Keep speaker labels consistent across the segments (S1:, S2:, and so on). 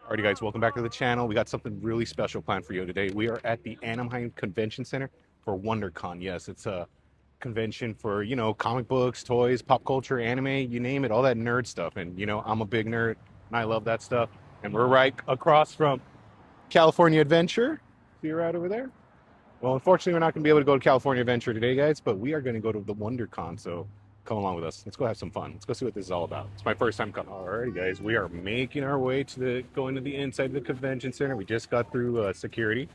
S1: Alrighty, guys, welcome back to the channel. We got something really special planned for you today. We are at the Anaheim Convention Center for Wondercon. Yes, it's a convention for, comic books, toys, pop culture, anime, you name it, all that nerd stuff. And, I'm a big nerd and I love that stuff. And we're right across from California Adventure. See you right over there? Well, unfortunately, we're not going to be able to go to California Adventure today, guys, but we are going to go to the WonderCon. So come along with us. Let's go have some fun. Let's go see what this is all about. It's my first time coming. Alrighty, guys, we are making our way to going to the inside of the convention center. We just got through security.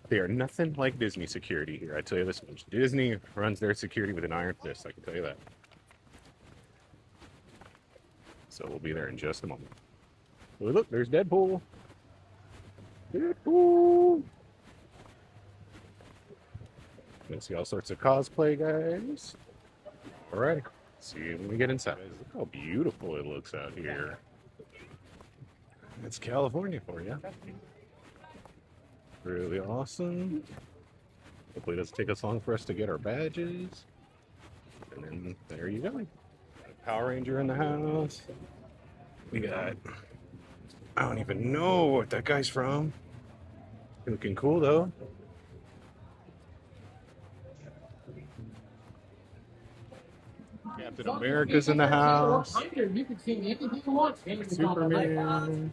S1: They are nothing like Disney security here. I tell you this much. Disney runs their security with an iron fist. I can tell you that. So we'll be there in just a moment. Oh, look, there's Deadpool. Deadpool. Gonna see all sorts of cosplay, guys. All right. See you when we get inside. Look how beautiful it looks out here. It's California for you. Really awesome. Hopefully it doesn't take us long for us to get our badges. And then there you go. Power Ranger in the house. We got, I don't even know what that guy's from. Looking cool though. Captain America's in the house.
S2: You can see anything you want.
S1: Superman.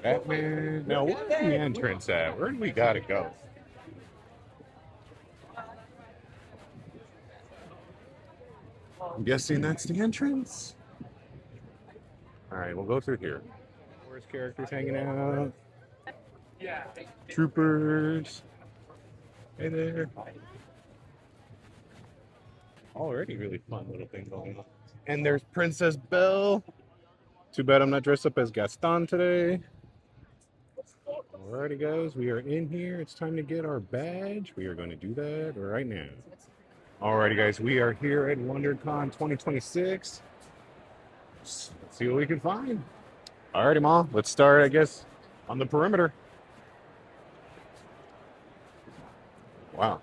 S1: Batman. Now, where's the entrance at? Where do we gotta go? I'm guessing that's the entrance. All right, we'll go through here. Where's characters hanging out? Troopers. Hey there. Already really fun little thing going on. And there's Princess Belle. Too bad I'm not dressed up as Gaston today. Alrighty, guys, we are in here. It's time to get our badge. We are going to do that right now. Alrighty, guys, we are here at WonderCon 2026. Let's see what we can find. Alrighty, Mom, let's start, I guess, on the perimeter. Wow.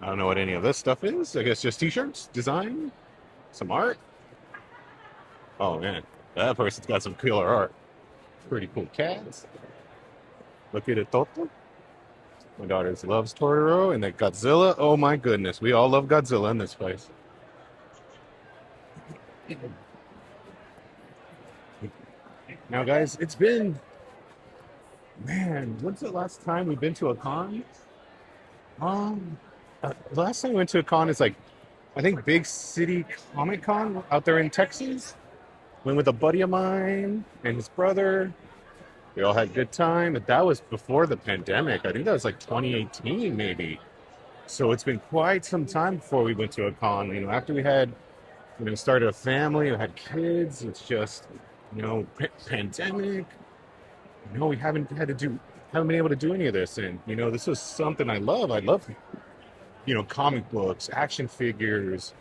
S1: I don't know what any of this stuff is. I guess just t-shirts, design, some art. Oh, man, that person's got some killer art. Pretty cool cats. Look at it, Toto. My daughter loves Totoro and the Godzilla. Oh my goodness, we all love Godzilla in this place. Now, guys, it's been, man, when's the last time we've been to a con? The last time we went to a con is like, I think Big City Comic Con out there in Texas. Went with a buddy of mine and his brother. We all had a good time, but that was before the pandemic. I think that was like 2018 maybe. So it's been quite some time before we went to a con. After we had, started a family, we had kids. It's just, pandemic. We haven't been able to do any of this. And, this was something I love. I love, comic books, action figures.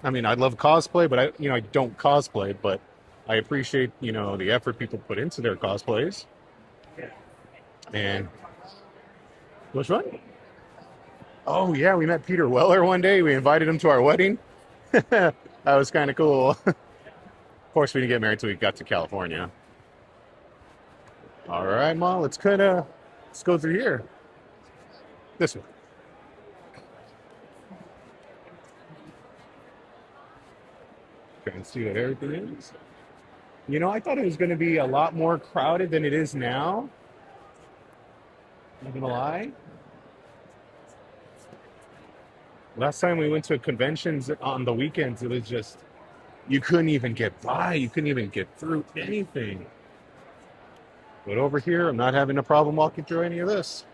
S1: I mean, I love cosplay, but I don't cosplay, but I appreciate, the effort people put into their cosplays. And which one? Oh yeah, we met Peter Weller one day. We invited him to our wedding. That was kind of cool. Of course, we didn't get married till we got to California. All right, Mom, let's go through here. This way. Try and see what everything is. I thought it was going to be a lot more crowded than it is now. Not gonna lie. Last time we went to conventions on the weekends, it was just, you couldn't even get by. You couldn't even get through anything. But over here, I'm not having a problem walking through any of this.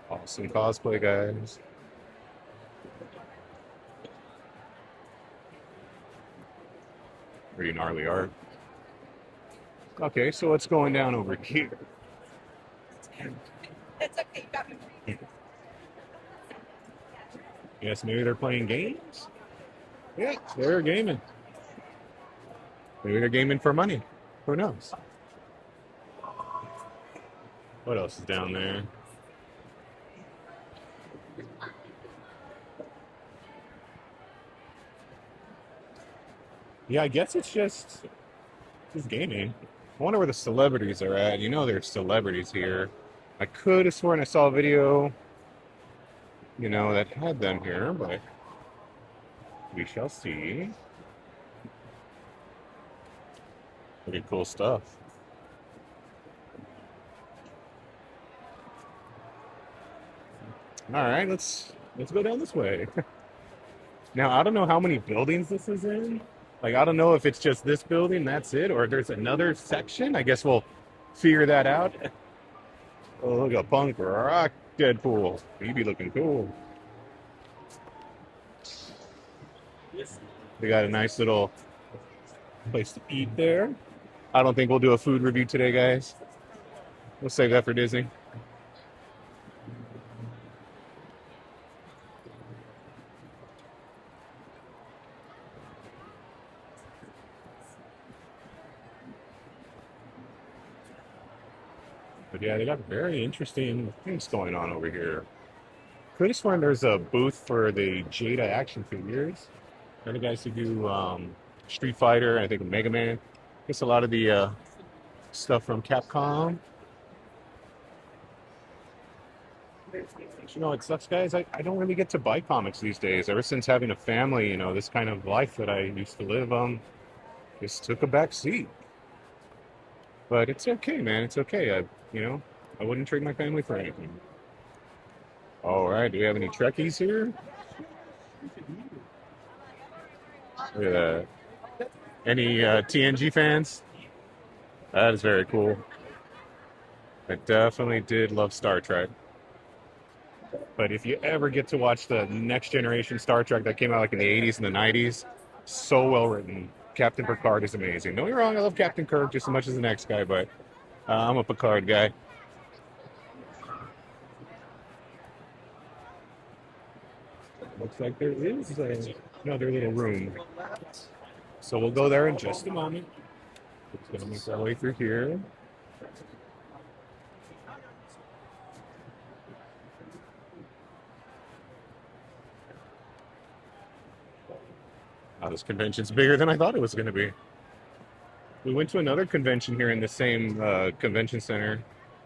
S1: Awesome cosplay, guys. Pretty gnarly art. Okay, so what's going down over here?
S3: It's okay, you got me.
S1: Yes, maybe they're playing games? Yeah, they're gaming. Maybe they're gaming for money. Who knows? What else is down there? Yeah, I guess it's just gaming. I wonder where the celebrities are at. You know, there's celebrities here. I could have sworn I saw a video, that had them here, but we shall see. Pretty cool stuff. All right, let's go down this way. Now, I don't know how many buildings this is in. Like, I don't know if it's just this building, that's it, or there's another section. I guess we'll figure that out. Oh, look at punk rock Deadpool. He be looking cool. They got a nice little place to eat there. I don't think we'll do a food review today, guys. We'll save that for Disney. But yeah, they got very interesting things going on over here. Could have sworn there's a booth for the Jada action figures. They're the guys who do Street Fighter, I think Mega Man. I guess a lot of the stuff from Capcom. But, it sucks, guys. I don't really get to buy comics these days. Ever since having a family, this kind of life that I used to live, just took a back seat. But it's okay, man. It's okay. I wouldn't trade my family for anything. All right. Do we have any Trekkies here? Look at that. Any TNG fans? That is very cool. I definitely did love Star Trek. But if you ever get to watch the next generation Star Trek that came out like in the 80s and the 90s, so well written. Captain Picard is amazing. Don't get me wrong, I love Captain Kirk just as much as the next guy, but I'm a Picard guy. Looks like there is another little room. So we'll go there in just a moment. It's going to make our way through here. This convention's bigger than I thought it was going to be. We went to another convention here in the same convention center,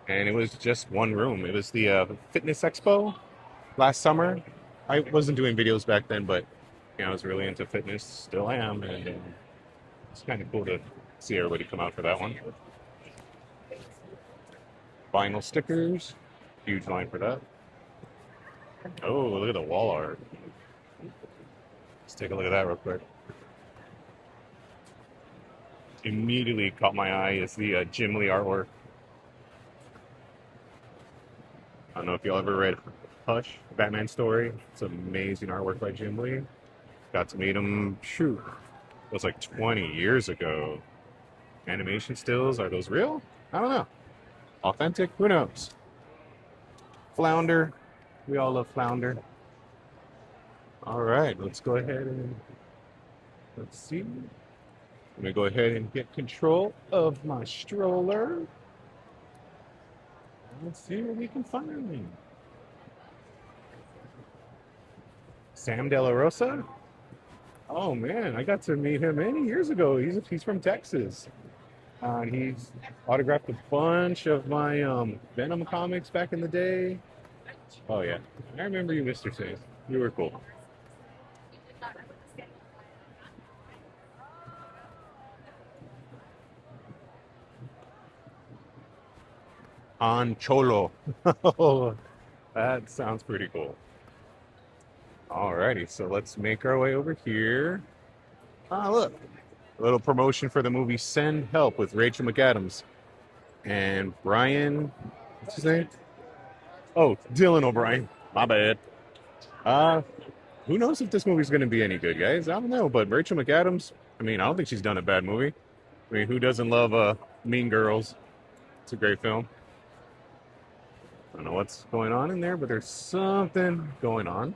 S1: and it was just one room. It was the Fitness Expo last summer. I wasn't doing videos back then, but I was really into fitness. Still am, and it's kind of cool to see everybody come out for that one. Vinyl stickers, huge line for that. Oh, look at the wall art. Let's take a look at that real quick. Immediately caught my eye is the Jim Lee artwork. I don't know if y'all ever read Hush, Batman story. It's amazing artwork by Jim Lee. Got to meet him, it was like 20 years ago. Animation stills, are those real? I don't know. Authentic? Who knows? Flounder. We all love Flounder. All right, let's go ahead and let's see. Let me go ahead and get control of my stroller. Let's see what we can find. Sam De La Rosa? Oh man, I got to meet him many years ago. He's from Texas. And he's autographed a bunch of my Venom comics back in the day. Oh yeah, I remember you, Mr. Singh. You were cool. Han Cholo. Oh, that sounds pretty cool. Alrighty, so let's make our way over here. Ah, look. A little promotion for the movie Send Help with Rachel McAdams. And Brian, what's his name? Oh, Dylan O'Brien. My bad. Uh, who knows if this movie's going to be any good, guys? I don't know, but Rachel McAdams, I don't think she's done a bad movie. Who doesn't love Mean Girls? It's a great film. I don't know what's going on in there, but there's something going on.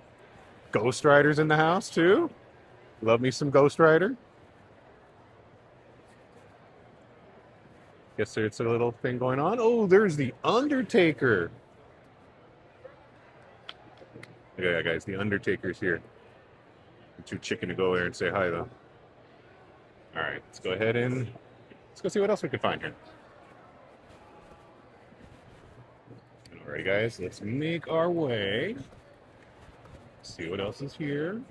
S1: Ghost Rider's in the house, too. Love me some Ghost Rider. Guess there's a little thing going on. Oh, there's the Undertaker. Yeah, guys, the Undertaker's here. I'm too chicken to go there and say hi, though. All right, let's go ahead and let's go see what else we can find here. Alrighty, guys, let's make our way. See what else is here.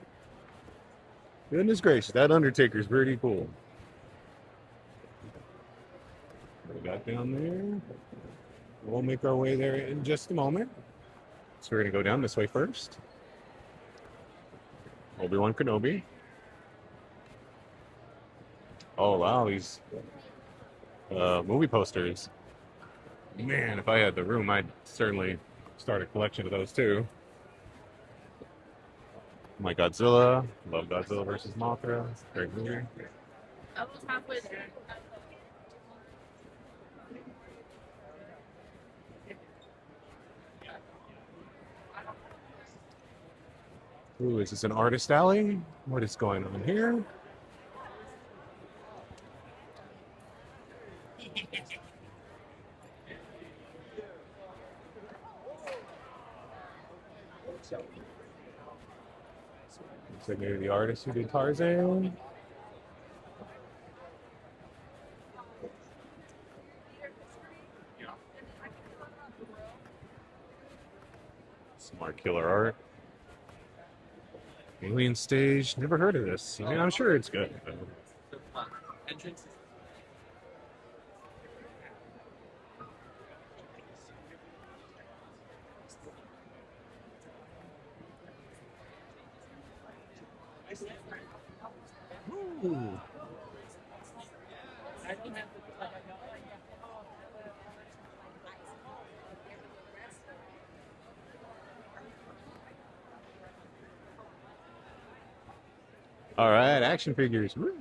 S1: Goodness gracious, that Undertaker's pretty cool. What we got down there? We'll make our way there in just a moment. So we're gonna go down this way first. Obi-Wan Kenobi. Oh wow, these movie posters. Man, if I had the room, I'd certainly start a collection of those too. My Godzilla. Love Godzilla versus Mothra. Great movie.
S2: I was halfway there.
S1: Ooh, is this an artist alley? What is going on here? Looks like maybe the artist who did Tarzan. Some more killer art. Alien Stage. Never heard of this. I mean, I'm sure it's good. But... Ooh. All right, action figures. Woo.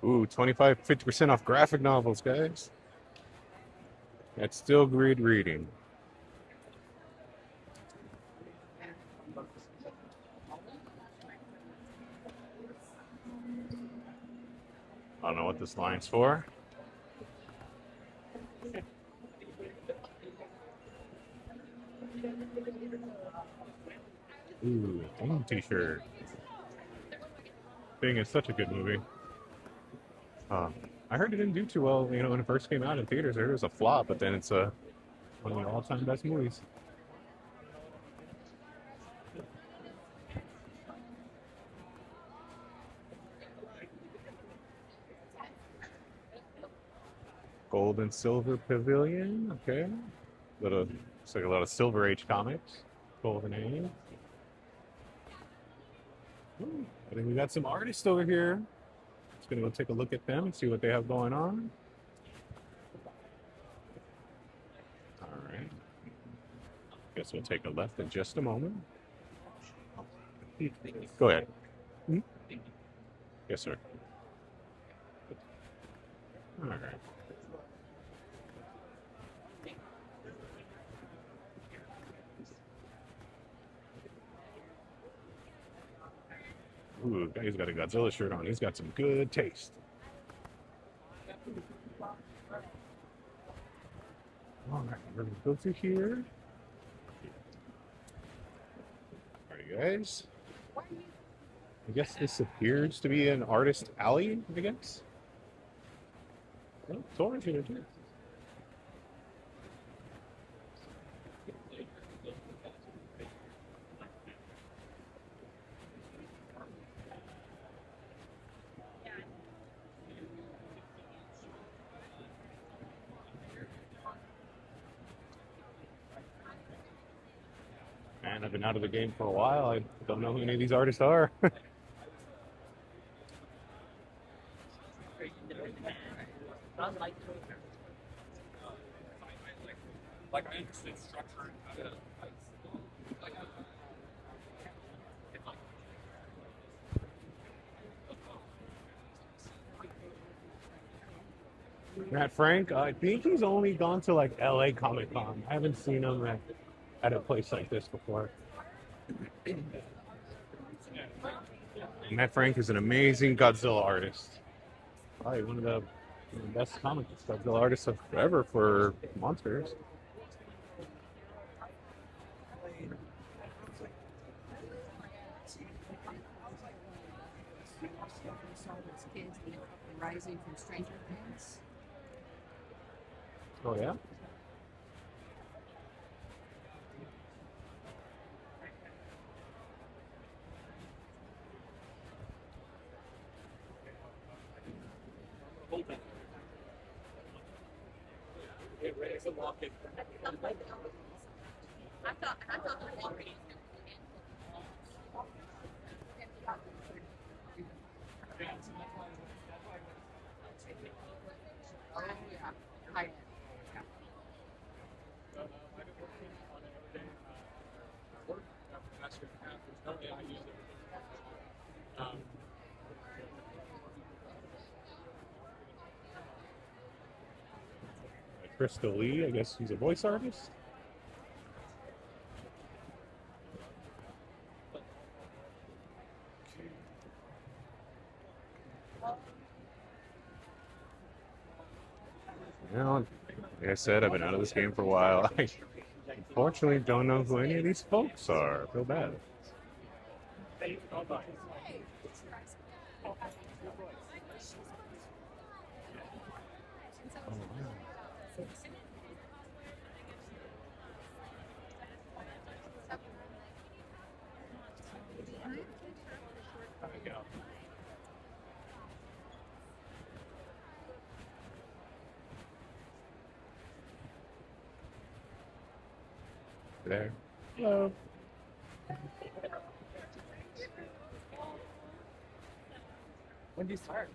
S1: Ooh, 25, 50% off graphic novels, guys. That's still great reading. I don't know what this line's for. Ooh, Thing t-shirt. Thing is such a good movie. I heard it didn't do too well, you know, when it first came out in theaters. I heard it was a flop, but then it's one of the all-time best movies. Gold and Silver Pavilion, okay. Looks like a lot of Silver Age comics. Golden Age. Ooh, I think we got some artists over here. Just gonna go take a look at them and see what they have going on. All right. Guess we'll take a left in just a moment. Go ahead. Hmm? Yes, sir. All right. Ooh, he's got a Godzilla shirt on. He's got some good taste. All right, we're gonna go through here. All right, guys. I guess this appears to be an artist alley, I guess. Well, it's orange here too. Man, I've been out of the game for a while. I don't know who any of these artists are.
S2: Like I understood structure and how to
S1: Matt Frank, I think he's only gone to like LA Comic Con. I haven't seen him at a place like this before. Matt Frank is an amazing Godzilla artist. Probably one of the Best comic book artist of ever for monsters.
S3: Kids rising from Stranger Things.
S1: Oh yeah.
S3: I thought the walking. Oh yeah, high end.
S1: Crystal Lee, I guess he's a voice artist. Well, like I said, I've been out of this game for a while. I unfortunately don't know who any of these folks are. I feel bad. There. Hello.
S2: When do you start?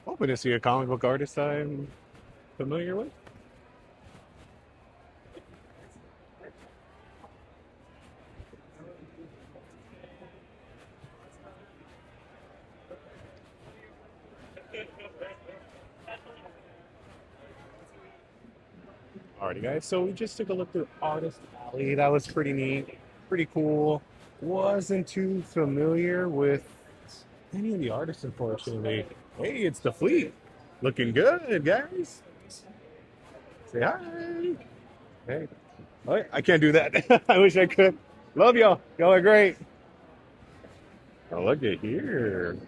S1: Hoping to see a comic book artist I'm familiar with. Alrighty, guys. So we just took a look through Artist Alley. That was pretty neat, pretty cool. Wasn't too familiar with any of the artists, unfortunately. Hey, it's the Fleet. Looking good, guys. Say hi. Hey. Oh, I can't do that. I wish I could. Love y'all. Y'all are great. Oh, look at here.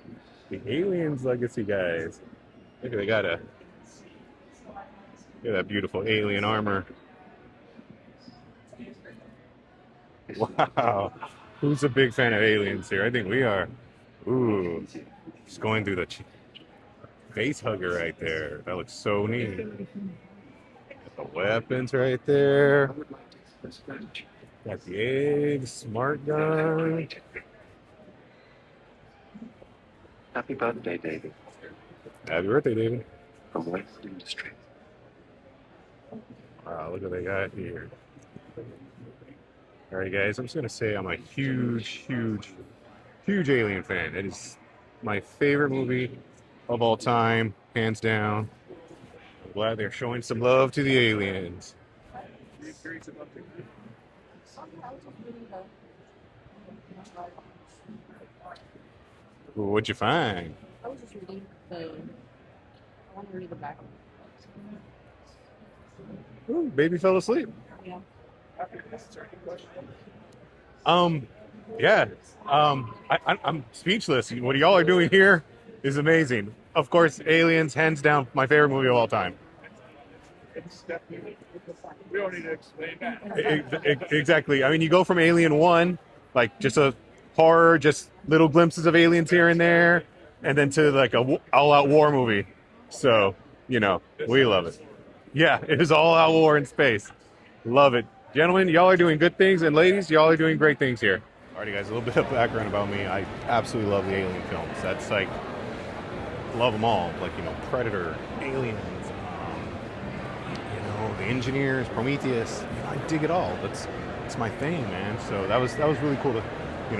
S1: The Aliens Legacy guys. Look, they got a look at that beautiful alien armor. Wow. Who's a big fan of aliens here? I think we are. Ooh. Just going through the face hugger right there. That looks so neat. Got the weapons right there. Got the egg, smart gun.
S4: Happy birthday, David.
S1: Happy birthday, David.
S4: From West Industry.
S1: Wow, look what they got here. All right, guys, I'm just going to say I'm a huge Alien fan. It is my favorite movie of all time, hands down. I'm glad they're showing some love to the aliens. Ooh, what'd you find?
S3: I was just reading the. I want to read the back.
S1: Ooh, baby fell asleep.
S3: Yeah.
S1: Yeah. I'm speechless. What y'all are doing here is amazing. Of course, Aliens, hands down, my favorite movie of all time.
S2: We don't need to explain that.
S1: Exactly. I mean, you go from Alien 1, like just a horror, just little glimpses of aliens here and there, and then to like a all-out war movie. So, we love it. Yeah, it is all-out war in space. Love it. Gentlemen, y'all are doing good things, and ladies, y'all are doing great things here. Alrighty, guys, a little bit of background about me. I absolutely love the Alien films. That's like, love them all. Like, Predator, Aliens, the Engineers, Prometheus. I dig it all. That's my thing, man. So that was really cool to,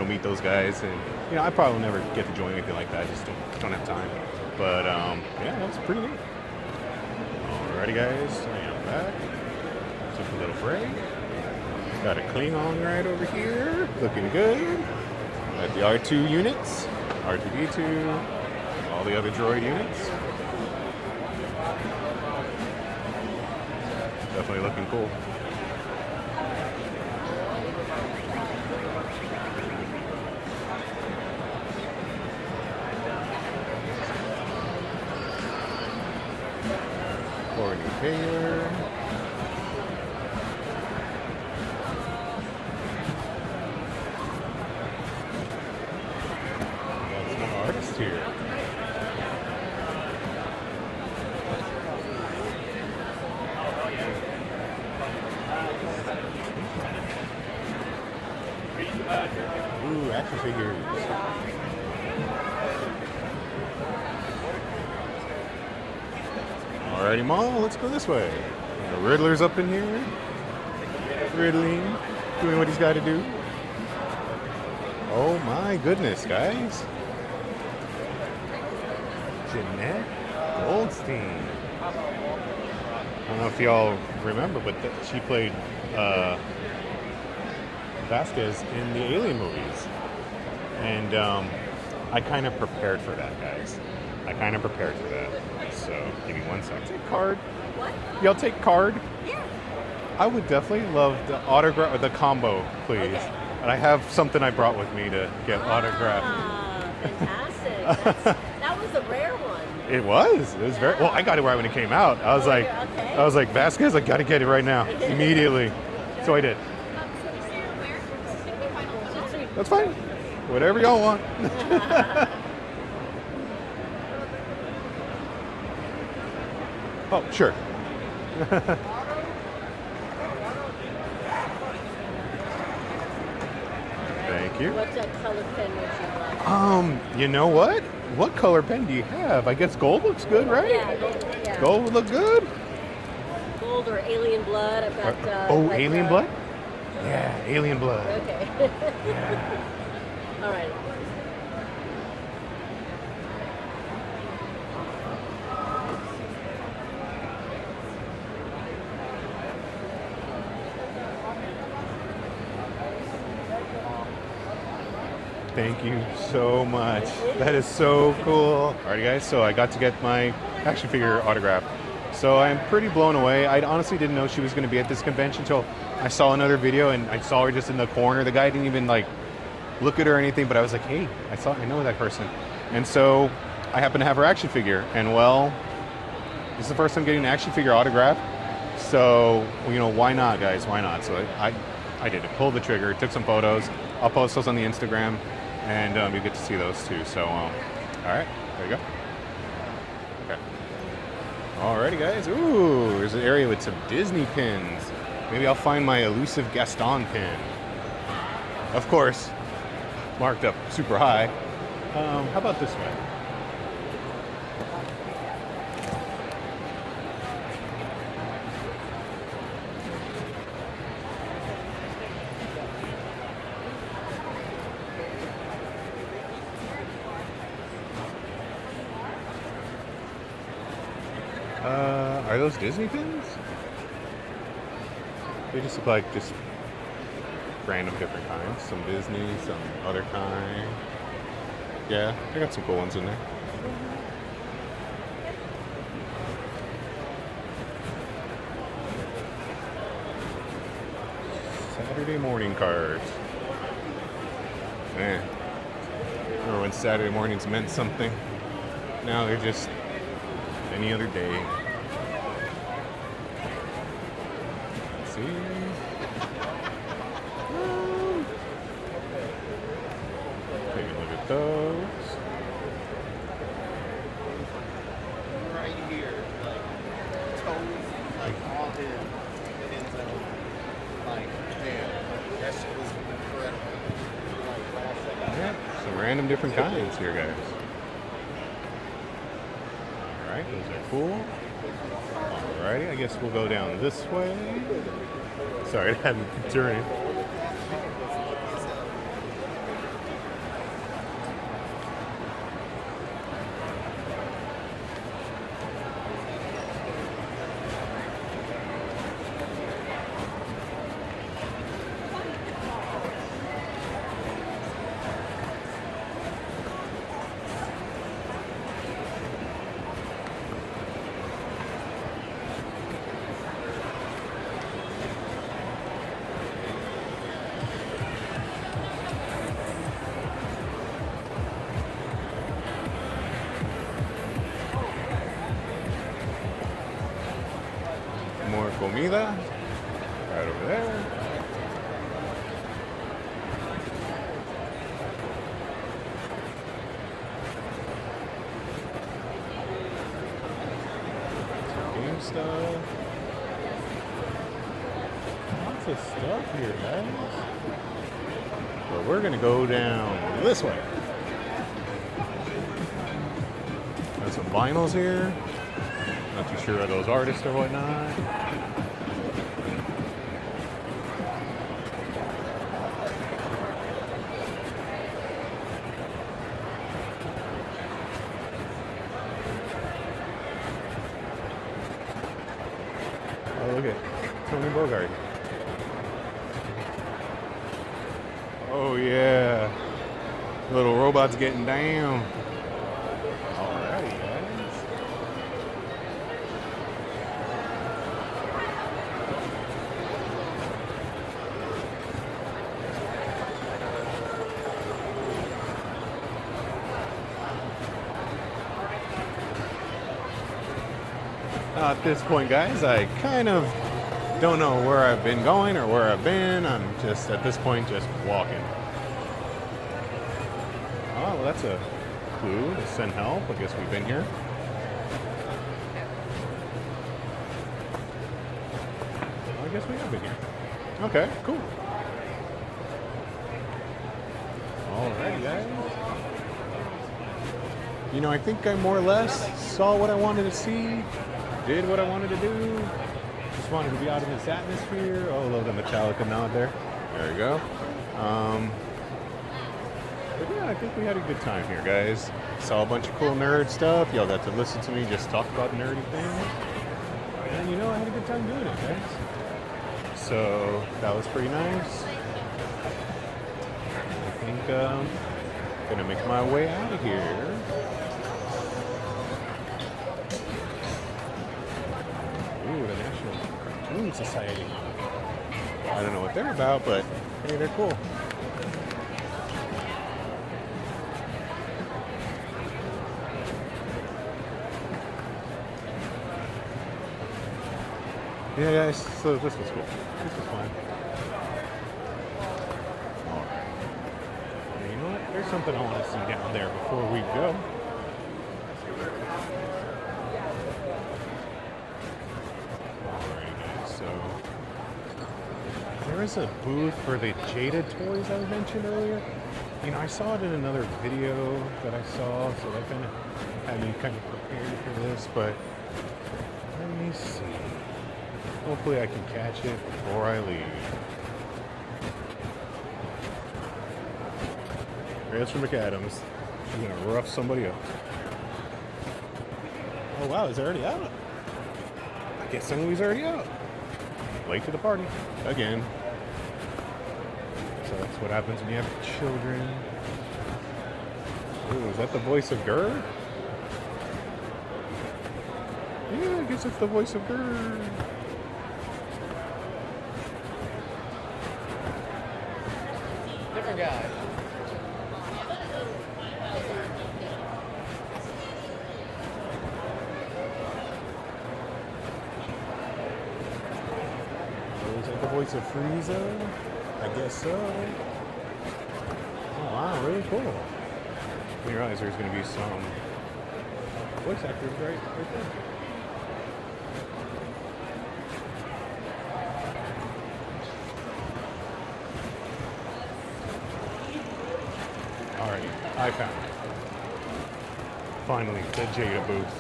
S1: meet those guys. And I probably will never get to join anything like that. I just don't have time. But yeah, that was pretty neat. Alrighty, guys, I am back. Took a little break. Got a Klingon right over here, looking good. Got the R2 units, R2D2, all the other droid units. Definitely looking cool. Courtney Taylor. Got some artists here. Ooh, action figures. Alrighty, Ma, let's go this way. The Riddler's up in here. Riddling, doing what he's got to do. Oh my goodness, guys. Jeanette Goldstein. I don't know if y'all remember, but she played Vasquez in the Alien movies. And I kind of prepared for that, guys. I kind of prepared for that. So, give me one second. Take card.
S3: What?
S1: Y'all take card?
S3: Yeah.
S1: I would definitely love the autograph, the combo, please.
S3: Okay.
S1: And I have something I brought with me to get autographed.
S3: Ah, fantastic. That was a rare one.
S1: It was. It was very well. I got it right when it came out. I was like,
S3: okay.
S1: I was like, Vasquez, I gotta get it right now, immediately. So I did. That's fine. Whatever y'all want. Oh, sure. Thank you.
S3: What's that color pen would you like?
S1: You know what? What color pen do you have? I guess gold looks good, right?
S3: Yeah, yeah.
S1: Gold would look good.
S3: Gold or alien blood. I've got. like,
S1: alien blood? Yeah, alien blood.
S3: Okay.
S1: Yeah.
S3: All right.
S1: Thank you so much. That is so cool. Alrighty, guys. So I got to get my action figure autograph. So I'm pretty blown away. I honestly didn't know she was going to be at this convention until I saw another video and I saw her just in the corner. The guy didn't even like look at her or anything, but I was like, hey, I know that person. And so I happen to have her action figure. And well, this is the first time getting an action figure autograph. So, you know, why not, guys? Why not? So I did it. Pulled the trigger, took some photos. I'll post those on the Instagram, and you get to see those too. So, all right, there you go. Okay. Alrighty, guys. Ooh, there's an area with some Disney pins. Maybe I'll find my elusive Gaston pin. Of course, marked up super high. How about this way? Are those Disney pins? They just look like just random different kinds. Some Disney, some other kind. Yeah, I got some cool ones in there. Saturday morning cards. Man, remember when Saturday mornings meant something? Now they're just any other day. Let's see. Take a look at those.
S5: Right here, like toes, like all in, and like man, that shit was incredible. Like last second.
S1: Yeah, some random different kinds here, guys. Alright, those are cool. Alrighty, I guess we'll go down this way. Sorry, I had to turn. Avenida. Right over there. Game stuff. Lots of stuff here, guys. But we're gonna go down this way. Got some vinyls here. Not too sure of those artists or whatnot. Oh, look at Tony Bogart. Oh yeah, little robots getting down. Alrighty, guys. At this point, guys, I kind of don't know where I've been going or where I've been. I'm just, at this point, just walking. Oh, well, that's a clue to send help. I guess we've been here. Well, I guess we have been here. Okay, cool. Alright, guys. You know, I think I more or less saw what I wanted to see, did what I wanted to do. Just wanted to be out of this atmosphere. Oh, look at the Metallica nod there. There we go. But yeah, I think we had a good time here, guys. Saw a bunch of cool nerd stuff. Y'all got to listen to me just talk about nerdy things. And you know, I had a good time doing it, guys. So that was pretty nice. I think gonna make my way out of here. Ooh, the National Cartoon Society. I don't know what they're about, but hey, they're cool. Yeah, guys, so this was cool. This was fun. Alright. You know what? There's something I want to see down there before we go. Alright, guys, so there is a booth for the Jada toys I mentioned earlier. You know, I saw it in another video that I saw, so that kind of had me kind of prepared for this, but let me see. Hopefully I can catch it before I leave. Transfer McAdams. She's gonna rough somebody up. Oh wow, it's already out. I guess the movie's already out. Late to the party. Again. So that's what happens when you have children. Ooh, is that the voice of Gurr? Yeah, I guess it's the voice of Gurr.
S2: Different guy.
S1: Is that the voice of Frieza? I guess so. Oh wow, really cool. I didn't realize there's going to be some voice actors right there. Alright, I found it. Finally, the Jada booth.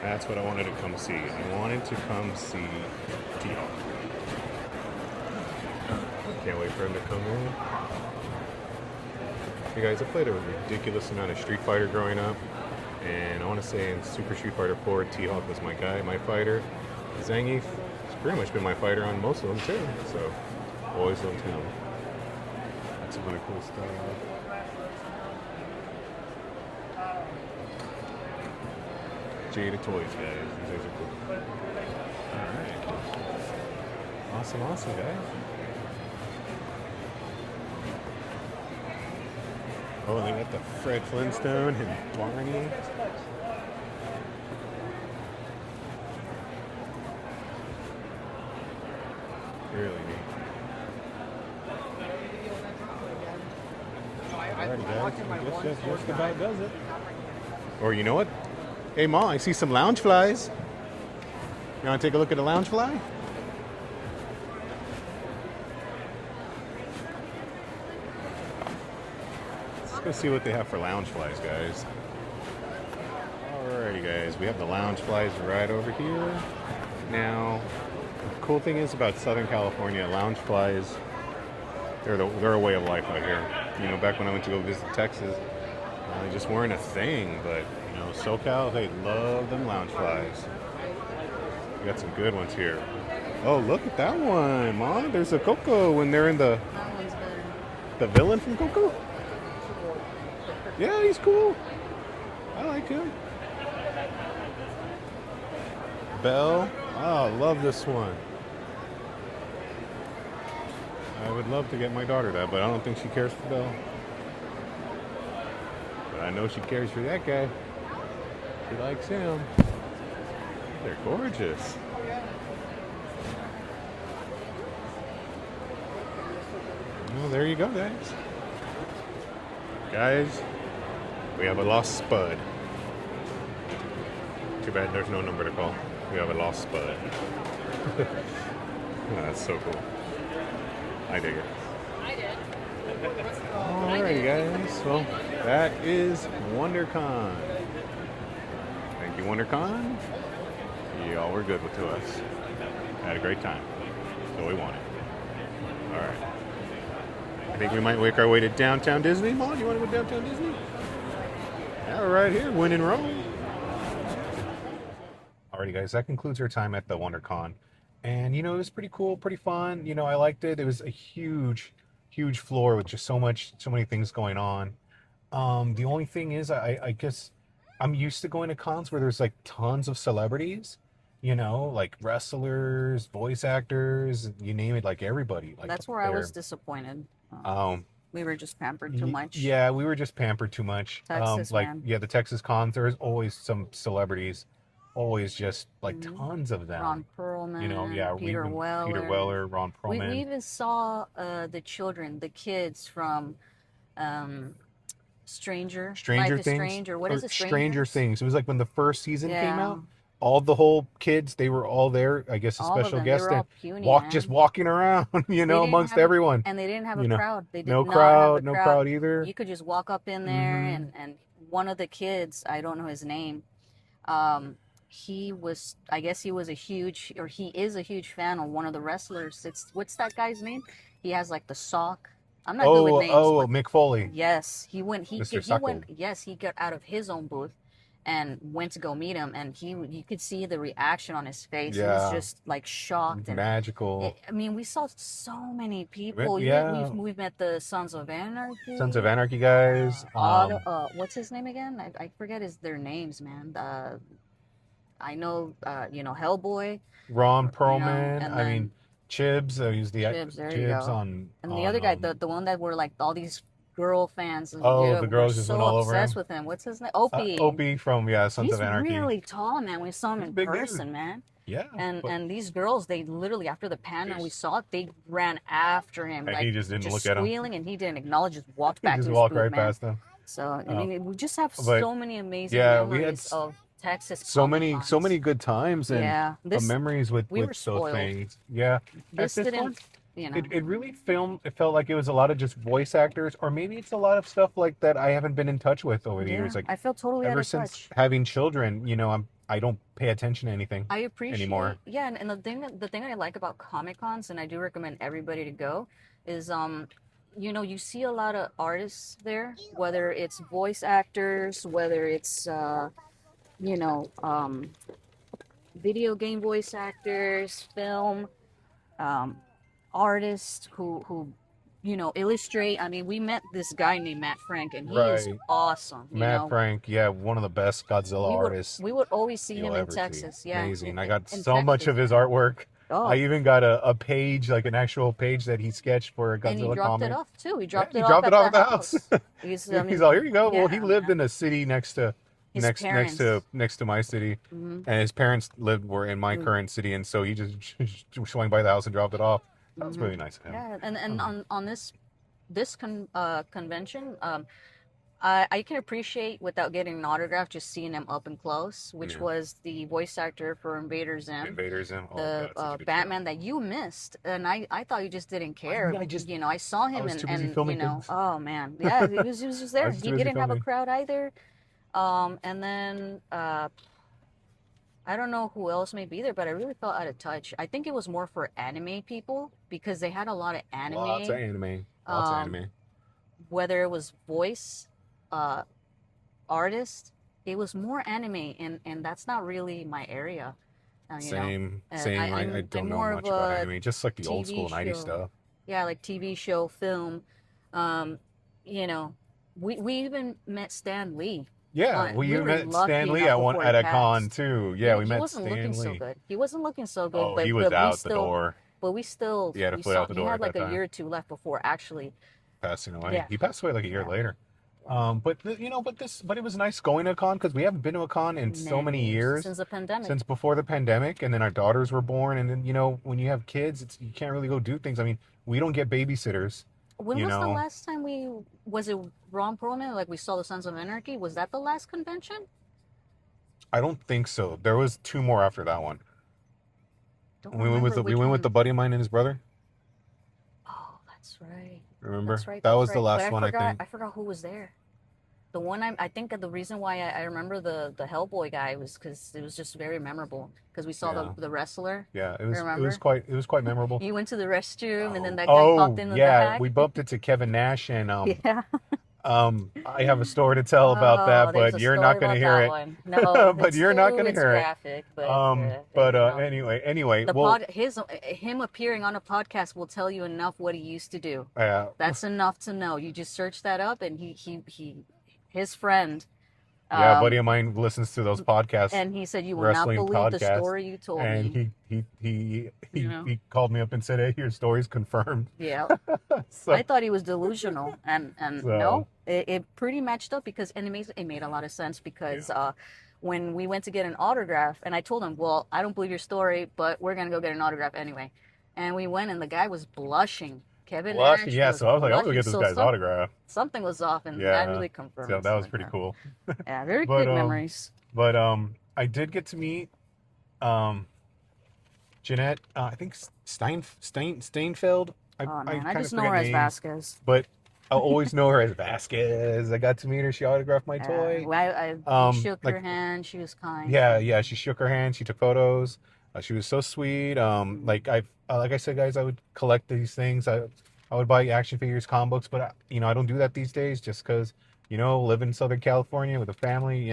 S1: That's what I wanted to come see. I wanted to come see T-Hawk. Can't wait for him to come in. Hey guys, I played a ridiculous amount of Street Fighter growing up. And I want to say in Super Street Fighter 4, T-Hawk was my guy, my fighter. Zangief has pretty much been my fighter on most of them too. So, always loved him. That's some really cool stuff. Jada toys, guys. These guys are cool. Alright. Awesome, awesome, guys. Oh, they got the Fred Flintstone and Barney. Really neat. Alrighty, guys. I guess that just about does it. Or you know what? Hey, Ma, I see some lounge flies. You want to take a look at a lounge fly? Let's go see what they have for lounge flies, guys. Alrighty, guys. We have the lounge flies right over here. Now, the cool thing is about Southern California, lounge flies, they're a way of life out here. You know, back when I went to go visit Texas, they just weren't a thing. But, you know, SoCal, they love them lounge flies. We got some good ones here. Oh, look at that one, Mom. There's a Coco when they're in
S3: That one's better.
S1: the villain from Coco. Yeah, he's cool. I like him. Belle. Oh, I love this one. I would love to get my daughter that, but I don't think she cares for Belle. But I know she cares for that guy. She likes him. They're gorgeous. Well, there you go, guys. Guys, we have a lost spud. Too bad there's no number to call. We have a lost spud. Oh, that's so cool. I dig it.
S3: I did.
S1: Alrighty, guys. Well, that is Wondercon. Thank you, Wondercon. Y'all were good to us. Had a great time. So we wanted. Alright. I think we might make our way to downtown Disney. Mom, you want to go downtown Disney? Yeah, right here, win in Rome. Alrighty, guys, that concludes our time at the WonderCon. And, you know, it was pretty cool, pretty fun. You know, I liked it. It was a huge, huge floor with just so many things going on. The only thing is, I guess I'm used to going to cons where there's like tons of celebrities, you know, like wrestlers, voice actors, you name it, like everybody. Like
S3: That's where I was disappointed. We were just pampered too much.
S1: Yeah, we were just pampered too much.
S3: Texas,
S1: like,
S3: man.
S1: yeah, the Texas cons, there's always some celebrities, always just like tons of them.
S3: Ron Perlman,
S1: You know, yeah,
S3: Peter
S1: Weller, Ron
S3: We
S1: Perlman.
S3: even saw the children, the kids from Stranger
S1: Stranger
S3: Life is
S1: Things.
S3: Strange, or what is it?
S1: Stranger Things. It was like when the first season came
S3: Yeah.
S1: out. All the whole kids, they were all there. I guess a
S3: All of
S1: special
S3: them. They
S1: guest
S3: were
S1: and
S3: all puny, man.
S1: just walking around, you
S3: They
S1: know,
S3: didn't
S1: amongst
S3: have a-
S1: everyone.
S3: And they didn't have a
S1: You know,
S3: crowd. They did
S1: no
S3: not
S1: crowd,
S3: have a
S1: no crowd either.
S3: You could just walk up in there,
S1: Mhm.
S3: and one of the kids, I don't know his name, he was, I guess he was he is a huge fan of one of the wrestlers. What's that guy's name? He has like the sock. I'm not good with names.
S1: Oh,
S3: but
S1: Mick Foley.
S3: yes, he went.
S1: Mr.
S3: He went.
S1: Suckle.
S3: Yes, he got out of his own booth and went to go meet him, and you could see the reaction on his face. He was
S1: Yeah.
S3: just like shocked and
S1: Magical.
S3: I mean, we saw so many people.
S1: Yeah.
S3: We've met the Sons of Anarchy.
S1: Sons of Anarchy guys.
S3: What's his name again? I forget their names, man. I know, Hellboy.
S1: Ron Perlman.
S3: and
S1: I
S3: then-
S1: mean, Chibs. He's the
S3: Chibs, there you go.
S1: on.
S3: And the other guy,
S1: on,
S3: the one that were like all these girl fans.
S1: Oh, the girls
S3: were
S1: just
S3: so
S1: went all over
S3: obsessed
S1: him?
S3: with him. What's his name? Opie.
S1: Opie from Sons
S3: He's
S1: of Anarchy.
S3: really tall, man. We saw him
S1: He's a
S3: in
S1: big dude.
S3: person, man.
S1: Yeah.
S3: And
S1: but-
S3: and these girls, they literally, after the panel we
S1: Just-
S3: saw it, they ran after him,
S1: And
S3: like
S1: he just didn't look at him.
S3: squealing, and he didn't acknowledge. Just walked
S1: He
S3: back
S1: just
S3: to his
S1: walked
S3: booth,
S1: right
S3: man.
S1: past them.
S3: So I mean, we just have
S1: but,
S3: so many amazing
S1: yeah, we had
S3: memories of Texas.
S1: So many
S3: Comic-Cons.
S1: good times and
S3: Yeah,
S1: memories with
S3: we were
S1: those
S3: spoiled.
S1: things. Yeah.
S3: This
S1: At this
S3: didn't,
S1: point,
S3: you know.
S1: it really it felt like it was a lot of just voice actors, or maybe it's a lot of stuff like that I haven't been in touch with over the years. Like
S3: I felt totally out
S1: ever
S3: of
S1: since
S3: touch.
S1: having children, I don't pay attention to anything.
S3: I appreciate
S1: anymore.
S3: Yeah, and the thing that I like about Comic Cons, and I do recommend everybody to go, is you see a lot of artists there, whether it's voice actors, whether it's video game voice actors, film artists who illustrate. I mean, we met this guy named Matt Frank, and he is
S1: Right.
S3: awesome.
S1: Matt Frank, yeah, one of the best Godzilla artists
S3: We would always see
S1: you'll
S3: him in
S1: ever see.
S3: Texas. Yeah,
S1: Amazing.
S3: in-
S1: I got
S3: in
S1: so much
S3: Texas.
S1: of his artwork.
S3: Oh,
S1: I even got a page, like an actual page that he sketched for a
S3: and he
S1: Godzilla
S3: dropped
S1: comic.
S3: it off too. He
S1: Yeah,
S3: dropped
S1: he
S3: it off
S1: dropped
S3: at
S1: it off
S3: the
S1: at the
S3: house.
S1: house.
S3: He's, I
S1: He's
S3: mean,
S1: all, here you go. Well, he
S3: yeah,
S1: lived
S3: man.
S1: in a city next to
S3: His parents.
S1: next to my city,
S3: Hmm.
S1: and his parents were in my
S3: Mm.
S1: current city, and so he just swung by the house and dropped it off. That was
S3: Hmm.
S1: really nice of him.
S3: Yeah, and
S1: Um,
S3: on this convention, I can appreciate without getting an autograph, just seeing him up and close, which
S1: yeah.
S3: was the voice actor for Invader Zim,
S1: Invaders him. Oh
S3: the
S1: god, such a good show.
S3: Batman that you missed, and I thought you just didn't care.
S1: I just
S3: I saw
S1: I
S3: him
S1: was too busy
S3: and
S1: filming things.
S3: oh man, yeah, he was just
S1: I
S3: there.
S1: was too
S3: He
S1: busy
S3: didn't have a
S1: filming.
S3: crowd either. And then I don't know who else may be there, but I really felt out of touch. I think it was more for anime people because they had a lot of
S1: Lots of
S3: anime,
S1: anime. Lots of
S3: um,
S1: anime.
S3: whether it was voice, uh, artist, it was more anime, and that's not really my area.
S1: Same,
S3: I,
S1: same. I
S3: I'm
S1: don't know
S3: more
S1: much
S3: of
S1: about
S3: a
S1: anime. Just like the old
S3: TV
S1: school 90s
S3: show,
S1: stuff.
S3: yeah, like TV show, film. Um, you know, we even met Stan Lee.
S1: Yeah, we
S3: We
S1: even
S3: were
S1: met Stan
S3: lucky
S1: Lee
S3: enough
S1: at one
S3: before he
S1: at a con
S3: passed.
S1: too. Yeah, we
S3: He
S1: met
S3: wasn't looking
S1: Stan
S3: so
S1: Lee.
S3: good. He wasn't looking so good,
S1: Oh, he was
S3: but we
S1: out the
S3: still
S1: door.
S3: but we still
S1: He had a
S3: we
S1: foot
S3: saw
S1: out the
S3: he
S1: door
S3: had
S1: at that
S3: like a
S1: time.
S3: year or two left before actually.
S1: Passing away.
S3: Yeah,
S1: He passed away like a year
S3: yeah,
S1: later.
S3: yeah.
S1: But it was nice going to a con because we haven't been to a con in so
S3: Many
S1: many
S3: years
S1: years
S3: since the pandemic.
S1: since before the pandemic, and then our daughters were born, and then when you have kids, you can't really go do things. I mean, we don't get babysitters.
S3: When
S1: You
S3: was the
S1: know,
S3: last time was it Ron Perlman? Like we saw the Sons of Anarchy? Was that the last convention?
S1: I don't think so. There was two more after that one.
S3: Don't
S1: We went with
S3: remember
S1: we
S3: which
S1: went with
S3: one.
S1: the buddy of mine and his brother.
S3: Oh, that's right.
S1: Remember?
S3: That's right.
S1: That
S3: That's
S1: was the
S3: right. But
S1: last one, I think.
S3: I forgot who was there. The one I think the reason why I remember the Hellboy guy was because it was just very memorable because we saw
S1: Yeah.
S3: the wrestler.
S1: Yeah,
S3: Remember?
S1: it was quite memorable.
S3: You went to the restroom and then that guy
S1: Oh,
S3: popped in with the
S1: yeah,
S3: hack.
S1: we bumped into Kevin Nash, and
S3: Yeah.
S1: I have a story to tell about that,
S3: There's
S1: but
S3: a
S1: you're
S3: story
S1: not going
S3: about
S1: to hear
S3: that
S1: it.
S3: one. No,
S1: But you're not going to
S3: it's
S1: hear it.
S3: graphic, but
S1: Anyway,
S3: the
S1: well,
S3: him appearing on a podcast will tell you enough what he used to do.
S1: yeah,
S3: That's enough to know. You just search that up, and his friend,
S1: yeah, a
S3: um,
S1: buddy of mine listens to those podcasts,
S3: and he said you will not
S1: wrestling
S3: believe the
S1: podcasts,
S3: story you told
S1: and
S3: me.
S1: he called me up and said, "Hey, your story's confirmed."
S3: Yeah,
S1: So,
S3: I thought he was delusional, and
S1: so
S3: no, it pretty matched up because and it made a lot of sense because
S1: yeah,
S3: when we went to get an autograph, and I told him, well, I don't believe your story, but we're gonna go get an autograph anyway, and we went, and the guy was blushing. Kevin
S1: blush.
S3: Nash
S1: Yeah,
S3: was
S1: so I was like, "I'm gonna
S3: blushing.
S1: get this
S3: So
S1: guy's autograph."
S3: something was off, and that
S1: Yeah,
S3: really confirmed.
S1: so that was
S3: something
S1: pretty
S3: like
S1: cool.
S3: that. Yeah, very
S1: But
S3: good memories.
S1: I did get to meet um Jeanette. I think Steinfeld.
S3: Oh
S1: I
S3: man, I
S1: kind of
S3: just know her
S1: forget
S3: as
S1: names,
S3: Vasquez.
S1: but I always know her as Vasquez. I got to meet her. She autographed my toy.
S3: I shook her
S1: Like,
S3: hand. She was kind.
S1: yeah. She shook her hand. She took photos. She was so sweet. Like I said, guys, I would collect these things. I would buy action figures, comic books, but I don't do that these days just because live in Southern California with a family.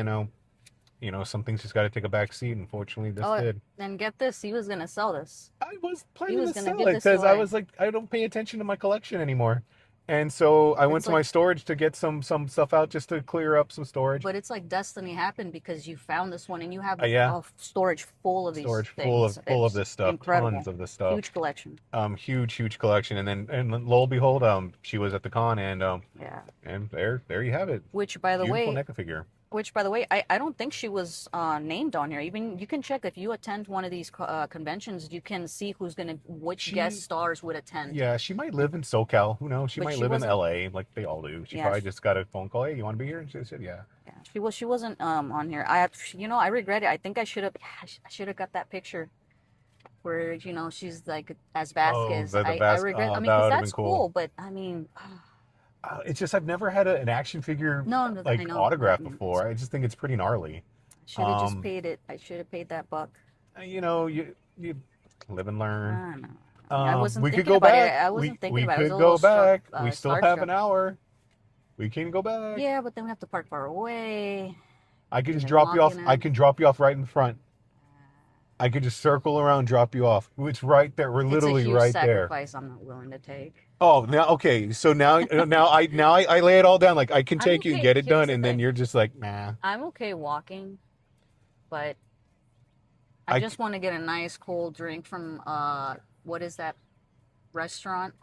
S1: Some things just got to take a back seat. Unfortunately, this
S3: Oh,
S1: did.
S3: and get this, he was gonna sell this.
S1: I was
S3: He
S1: planning
S3: was
S1: to
S3: gonna
S1: sell
S3: give
S1: it
S3: this
S1: because I
S3: away.
S1: was like, I don't pay attention to my collection anymore. And so I went
S3: It's
S1: to my
S3: like,
S1: storage to get some stuff out just to clear up some storage.
S3: but it's like destiny happened because you found this one and you have
S1: Yeah,
S3: a storage full of these
S1: storage
S3: things.
S1: full of
S3: It's
S1: this stuff,
S3: incredible.
S1: tons of this stuff.
S3: Huge collection.
S1: Huge collection. And lo and behold, she was at the con,
S3: Yeah.
S1: and there you have it.
S3: Which, by the
S1: Beautiful
S3: way,
S1: NECA figure.
S3: I don't think she was named on here. Even you can check if you attend one of these conventions, you can see which guest
S1: She,
S3: stars would attend.
S1: yeah, she might live in SoCal. Who knows? She
S3: But
S1: might
S3: she
S1: live in
S3: wasn't.
S1: LA like they all do. She
S3: Yeah,
S1: probably just got a phone call. Hey, you want to be here? And she said, yeah.
S3: yeah. She wasn't on here. I regret it. I think I should have got that picture where she's like as
S1: Oh,
S3: Vasquez.
S1: the
S3: I
S1: Vasquez.
S3: regret. I
S1: Oh,
S3: mean,
S1: that
S3: because
S1: would have been
S3: that's
S1: cool.
S3: cool, but I mean,
S1: It's just I've never had an action figure
S3: no, I
S1: like
S3: know.
S1: autograph before. I just think it's pretty gnarly.
S3: Should have just
S1: Um,
S3: paid it. I should have paid that buck.
S1: You live and learn.
S3: I don't know. I wasn't
S1: We could
S3: thinking
S1: go
S3: about
S1: back.
S3: it. I wasn't thinking
S1: we
S3: about it. I
S1: could
S3: was a
S1: go
S3: little struck,
S1: back. We still have
S3: starstruck.
S1: an hour. We can go back.
S3: Yeah, but then we have to park far away.
S1: I could
S3: And
S1: just
S3: then
S1: drop you off.
S3: walking
S1: I
S3: in.
S1: can drop you off right in front. I could just circle around, drop you off. It's right there. We're
S3: It's a
S1: literally
S3: huge
S1: right there.
S3: sacrifice I'm not willing to take.
S1: Oh, now okay. So now I lay it all down. Like I can
S3: I'm
S1: take you,
S3: okay.
S1: get it
S3: Here's
S1: done,
S3: the
S1: and then
S3: thing.
S1: you're just like, nah.
S3: I'm okay walking, but I just want to get a nice cold drink from what is that restaurant?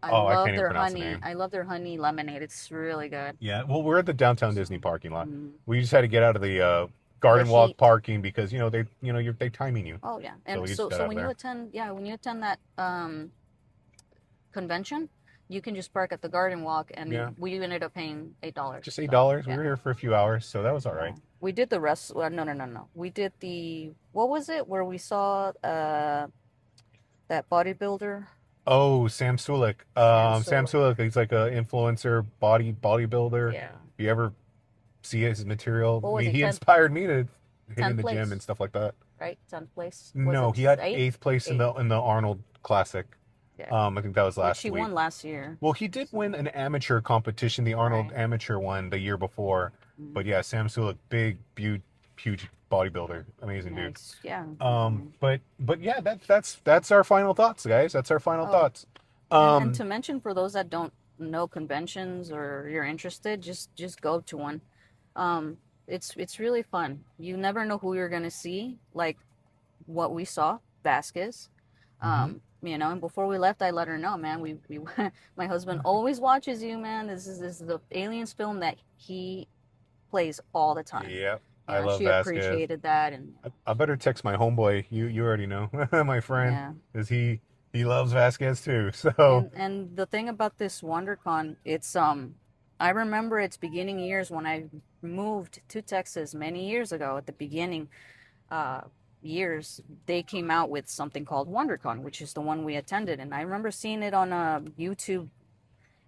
S3: I
S1: Oh, I
S3: love
S1: can't even
S3: their
S1: pronounce the
S3: honey.
S1: name.
S3: I love their honey lemonade. It's really good.
S1: Yeah, well, we're at the downtown Disney parking lot.
S3: Mm.
S1: We just had to get out of the
S3: The
S1: garden walk
S3: heat.
S1: parking because they timing you.
S3: Oh yeah.
S1: So
S3: And
S1: we just
S3: so
S1: got
S3: so
S1: out
S3: when
S1: of
S3: you
S1: there.
S3: attend, when you attend that convention, you can just park at the garden walk,
S1: Yeah,
S3: and we ended up paying $8.
S1: just
S3: So
S1: $8. We
S3: yeah.
S1: were here for a few hours, so that was all
S3: Yeah.
S1: right.
S3: We did the rest. Well, no, no, no, no. We did what was it where we saw that bodybuilder,
S1: Oh, Sam Sulek.
S3: Sam
S1: Sam
S3: Solo.
S1: Sulek. He's like a influencer bodybuilder.
S3: Yeah.
S1: If you ever see his material,
S3: What
S1: I
S3: was
S1: mean,
S3: he?
S1: he
S3: 10th,
S1: inspired me to hit in
S3: 10th
S1: the gym
S3: place,
S1: and stuff like that.
S3: right? 10th place. Was
S1: No,
S3: it
S1: he had
S3: eighth?
S1: eighth place in
S3: Eighth.
S1: the Arnold Classic.
S3: Yeah.
S1: I think that was
S3: Which
S1: last
S3: he
S1: week.
S3: won last year.
S1: Well, he did win an amateur competition, the Arnold
S3: Right.
S1: Amateur one the year before.
S3: Mm.
S1: But yeah, Sam Sulek, big, huge bodybuilder, amazing dude.
S3: Nice. Yeah.
S1: But yeah, that's our final thoughts, guys. That's our final
S3: Oh,
S1: thoughts.
S3: and to mention for those that don't know conventions or you're interested, just go to one. It's really fun. You never know who you're gonna see. Like what we saw, Vasquez. And before we left, I let her know, man. We my husband always watches you, man. This is the Aliens film that he plays all the time.
S1: Yep, I love
S3: She
S1: Vasquez.
S3: appreciated that, and
S1: I better text my homeboy. You already know, my friend,
S3: yeah.
S1: because he loves Vasquez too. So
S3: And the thing about this WonderCon, it's I remember its beginning years when I moved to Texas many years ago. At the beginning years, they came out with something called WonderCon, which is the one we attended, and I remember seeing it on YouTube,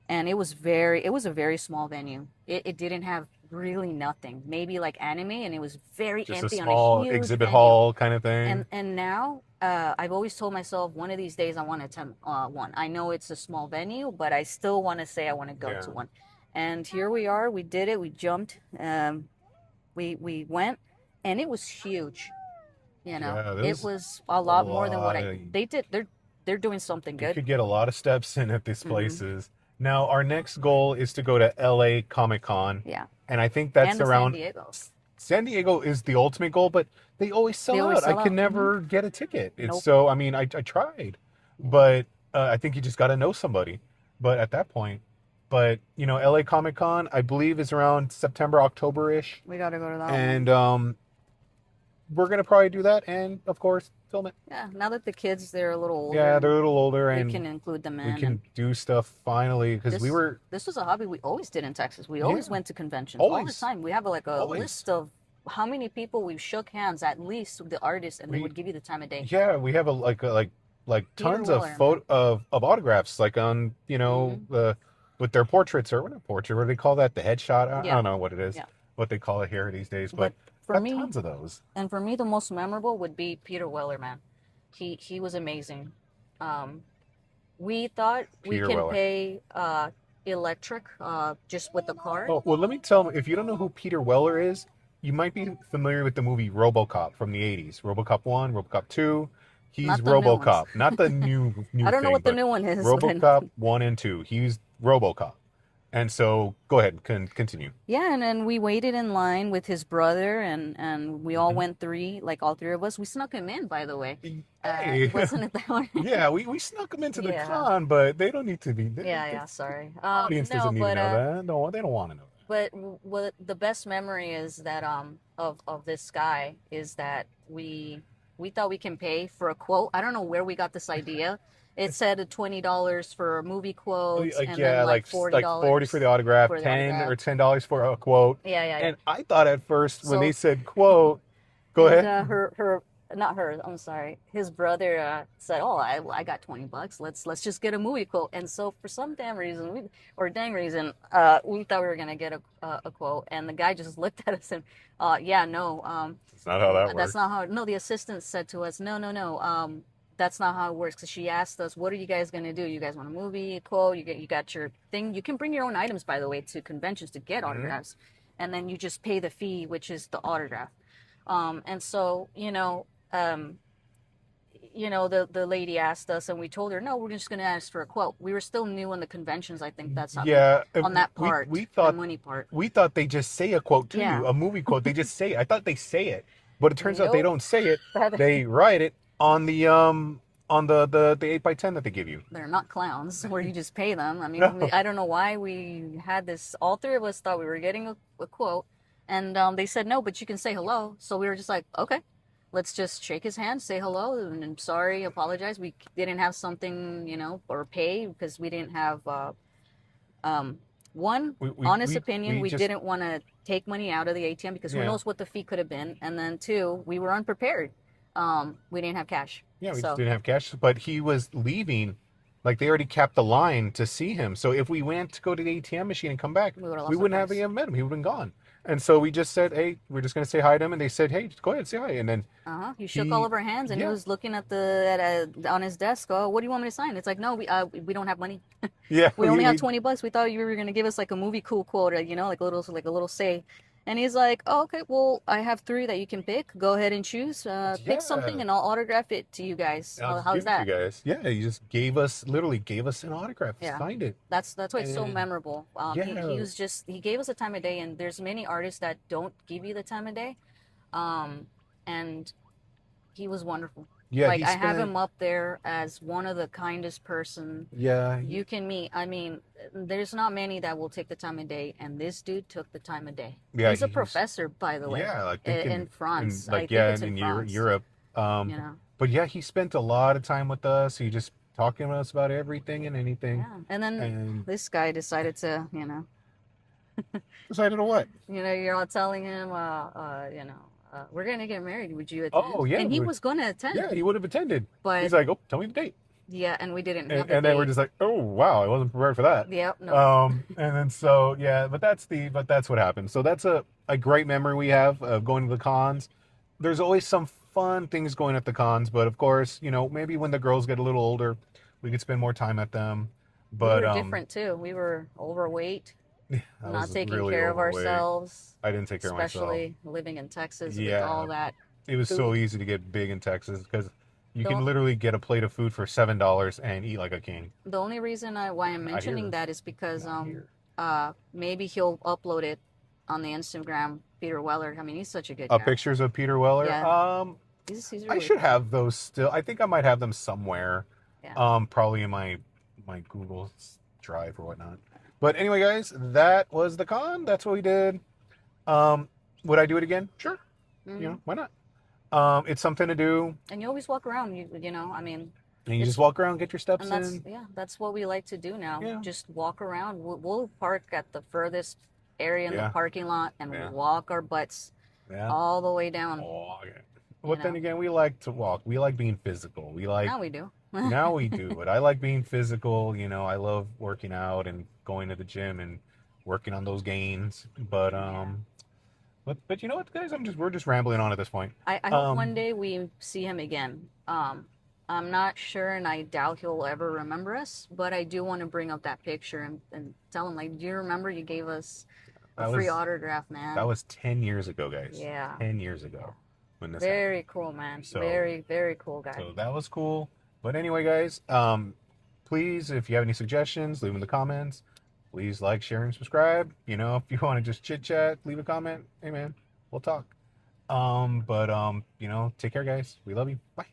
S3: and it was a very small venue. It didn't have really nothing, maybe like anime, and it was very
S1: just a
S3: empty on
S1: small
S3: a huge
S1: exhibit
S3: venue.
S1: hall kind of thing.
S3: And now I've always told myself one of these days I want to attend one. I know it's a small venue, but I still want to say I want to go to one. And here we are. We did it. We jumped. We went, and it was huge.
S1: Yeah,
S3: It was a lot more than what they did. They're doing something
S1: You
S3: good.
S1: could get a lot of steps in at these
S3: Mhm.
S1: places. Now, our next goal is to go to LA Comic Con.
S3: Yeah.
S1: And I think that's
S3: And the
S1: around
S3: San Diego.
S1: San Diego is the ultimate goal, but they always sell
S3: They always
S1: out.
S3: sell
S1: I can
S3: out.
S1: never get a ticket. It's
S3: Nope.
S1: so, I mean, I tried, but I think you just got to know somebody. But at that point, LA Comic Con, I believe, is around September, October-ish.
S3: We got to go to that one.
S1: And we're going to probably do that and, of course, film it.
S3: Yeah. Now that the kids, they're a little older.
S1: Yeah, they're a little older,
S3: We
S1: and
S3: can include them
S1: we
S3: in.
S1: can do stuff finally because we were.
S3: This was a hobby we always did in Texas. We always went to conventions all
S1: Always.
S3: the time. We have like a
S1: Always.
S3: list of how many people we've shook hands, at least with the artists, and they would give you the time of day.
S1: Yeah, we have like tons of
S3: Weller.
S1: of autographs, like on with their portraits, or what a portrait, what do they call that? The headshot? I
S3: Yeah.
S1: don't know what it is,
S3: Yeah.
S1: what they call it here these days,
S3: But
S1: but
S3: for
S1: got
S3: me,
S1: tons of those.
S3: and for me, the most memorable would be Peter Weller, man. He was amazing. We thought
S1: Peter
S3: we can
S1: Weller.
S3: pay electric just with the card.
S1: Oh, well, let me tell you, if you don't know who Peter Weller is, you might be familiar with the movie RoboCop from the 80s. RoboCop 1, RoboCop 2. He's
S3: Not the new
S1: RoboCop,
S3: ones.
S1: not the new
S3: I don't know
S1: thing,
S3: what the
S1: but
S3: new one is. but-
S1: RoboCop 1 and 2. He's RoboCop. And so, go ahead, continue.
S3: Yeah, and then we waited in line with his brother, and we all went all three of us. We snuck him in, by the way.
S1: Hey.
S3: Wasn't it that one?
S1: Yeah, we snuck them into the
S3: Yeah.
S1: con, but they don't need to be.
S3: Yeah, sorry.
S1: The audience doesn't need to know that. No, they don't want to know that.
S3: But what the best memory is that of this guy is that we thought we can pay for a quote. I don't know where we got this idea. It said $20 for movie quotes, and then like $40
S1: 40 for the autograph,
S3: for the
S1: 10
S3: autograph.
S1: or $10 for a quote.
S3: Yeah.
S1: And I thought at first when
S3: So-
S1: they said quote, go
S3: And,
S1: ahead.
S3: her, not her. I'm sorry. His brother said, "Oh, I got $20. Let's just get a movie quote." And so for some damn reason, we thought we were gonna get a quote, and the guy just looked at us and, no,
S1: That's not how that works.
S3: that's not how. No, the assistant said to us, no, that's not how it works. Because she asked us, "What are you guys gonna do? You guys want a movie, a quote? You got your thing. You can bring your own items, by the way, to conventions to get autographs, and then you just pay the fee, which is the autograph." And so the lady asked us, and we told her, "No, we're just gonna ask for a quote." We were still new on the conventions. I think that's how.
S1: Yeah,
S3: On that part,
S1: we
S3: the
S1: thought
S3: money part.
S1: we thought they just say a quote to
S3: Yeah.
S1: you, a movie quote. They just say it. I thought they say it, But it turns out they
S3: Nope.
S1: don't say it. They write it on the 8x10 that they give you.
S3: They're not clowns where you just pay them. I mean,
S1: No.
S3: I don't know why we had this. All three of us thought we were getting a quote, and they said no, but you can say hello. So we were just like, okay, let's just shake his hand, say hello, and I'm sorry, apologize. We didn't have something, or pay because we didn't have. Um, One, honest opinion, we
S1: just,
S3: didn't want to take money out of the ATM because who
S1: Yeah.
S3: knows what the fee could have been. And then two, we were unprepared. We didn't have cash.
S1: Yeah, we
S3: So
S1: just didn't have cash. But he was leaving. Like they already capped the line to see him. So if we went to go to the ATM machine and come back,
S3: we would have
S1: we
S3: lost
S1: wouldn't
S3: our
S1: have
S3: price.
S1: even met him. He would have been gone. And so we just said, hey, we're just going to say hi to him. And they said, hey, just go ahead, say hi. And then
S3: He shook all of our hands and he
S1: yeah.
S3: was looking at on his desk. Oh, what do you want me to sign? It's like, no, we don't have money.
S1: yeah,
S3: We only have $20. We thought you were gonna give us like a movie cool quote, like a little say. And he's like, oh, okay, well, I have three that you can pick. Go ahead and choose. Pick something,
S1: Yeah.
S3: and I'll autograph it to you guys.
S1: I'll just
S3: How's
S1: give it to
S3: that?
S1: you guys. Yeah, he just literally gave us an autograph.
S3: Yeah.
S1: Signed it.
S3: That's why it's so
S1: And-
S3: memorable.
S1: yeah.
S3: He gave us a time of day, and there's many artists that don't give you the time of day, and he was wonderful.
S1: Yeah,
S3: Like
S1: he
S3: I have
S1: spent-
S3: him up there as one of the kindest person
S1: Yeah,
S3: you can meet. I mean, there's not many that will take the time of day, and this dude took the time of day.
S1: Yeah,
S3: He's a
S1: he's-
S3: professor, by the way.
S1: yeah, I think
S3: in France.
S1: like
S3: I think
S1: yeah,
S3: it's in France.
S1: Europe.
S3: You know.
S1: But yeah, he spent a lot of time with us. He just talking to us about everything and anything.
S3: Yeah. And then
S1: And
S3: this guy decided to,
S1: decided on what?
S3: you're all telling him, we're gonna get married. Would you attend?
S1: Oh, yeah,
S3: And he
S1: we-
S3: was gonna attend.
S1: Yeah, he would have attended.
S3: But
S1: He's like, oh, tell me the date.
S3: yeah, and we didn't
S1: And,
S3: have the
S1: and then we're
S3: date.
S1: just like, oh wow, I wasn't prepared for that.
S3: Yep. No.
S1: And then so yeah, but that's what happened. So that's a great memory we have of going to the cons. There's always some fun things going at the cons, but of course, maybe when the girls get a little older, we could spend more time at them. But
S3: we were different too. We were overweight,
S1: I
S3: not
S1: was
S3: taking
S1: really
S3: care of
S1: overweight.
S3: ourselves.
S1: I didn't take care of myself.
S3: Especially living in Texas with
S1: Yeah.
S3: all that.
S1: It was so
S3: food.
S1: easy to get big in Texas because you can
S3: Don't-
S1: literally get a plate of food for $7 and eat like a king.
S3: The only reason why I'm
S1: Not
S3: mentioning
S1: here.
S3: that is because
S1: Not here.
S3: maybe he'll upload it on the Instagram. Peter Weller. I mean, he's such a good guy.
S1: Pictures of Peter Weller.
S3: Yeah. He's
S1: I
S3: really
S1: should have those still. I think I might have them somewhere.
S3: Yeah.
S1: Probably in my Google Drive or whatnot. But anyway, guys, that was the con. That's what we did. Would I do it again? Sure.
S3: Mhm.
S1: Why not? It's something to do,
S3: And you always walk around. I mean,
S1: and you just walk around, get your steps
S3: and
S1: in.
S3: that's what we like to do now.
S1: Yeah.
S3: Just walk around. We'll park at the furthest area in
S1: Yeah.
S3: the parking lot and
S1: Yeah.
S3: walk our butts
S1: Yeah.
S3: all the way down.
S1: Oh, okay. But then
S3: know.
S1: again, we like to walk. We like being physical. We like
S3: Now we do.
S1: now we do, but I like being physical. I love working out and going to the gym and working on those gains. But but you know what, guys? We're just rambling on at this point.
S3: I hope one day we see him again. I'm not sure, and I doubt he'll ever remember us. But I do want to bring up that picture and tell him, like, do you remember you gave us a
S1: That
S3: free
S1: was-
S3: autograph, man?
S1: That was 10 years ago, guys.
S3: Yeah.
S1: 10 years ago when this
S3: Very cool, man.
S1: So-
S3: Very, very cool guy.
S1: happened. So that was cool. But anyway, guys, please, if you have any suggestions, leave them in the comments. Please like, share, and subscribe. If you want to just chit chat, leave a comment. Hey, man, we'll talk. But take care, guys. We love you. Bye.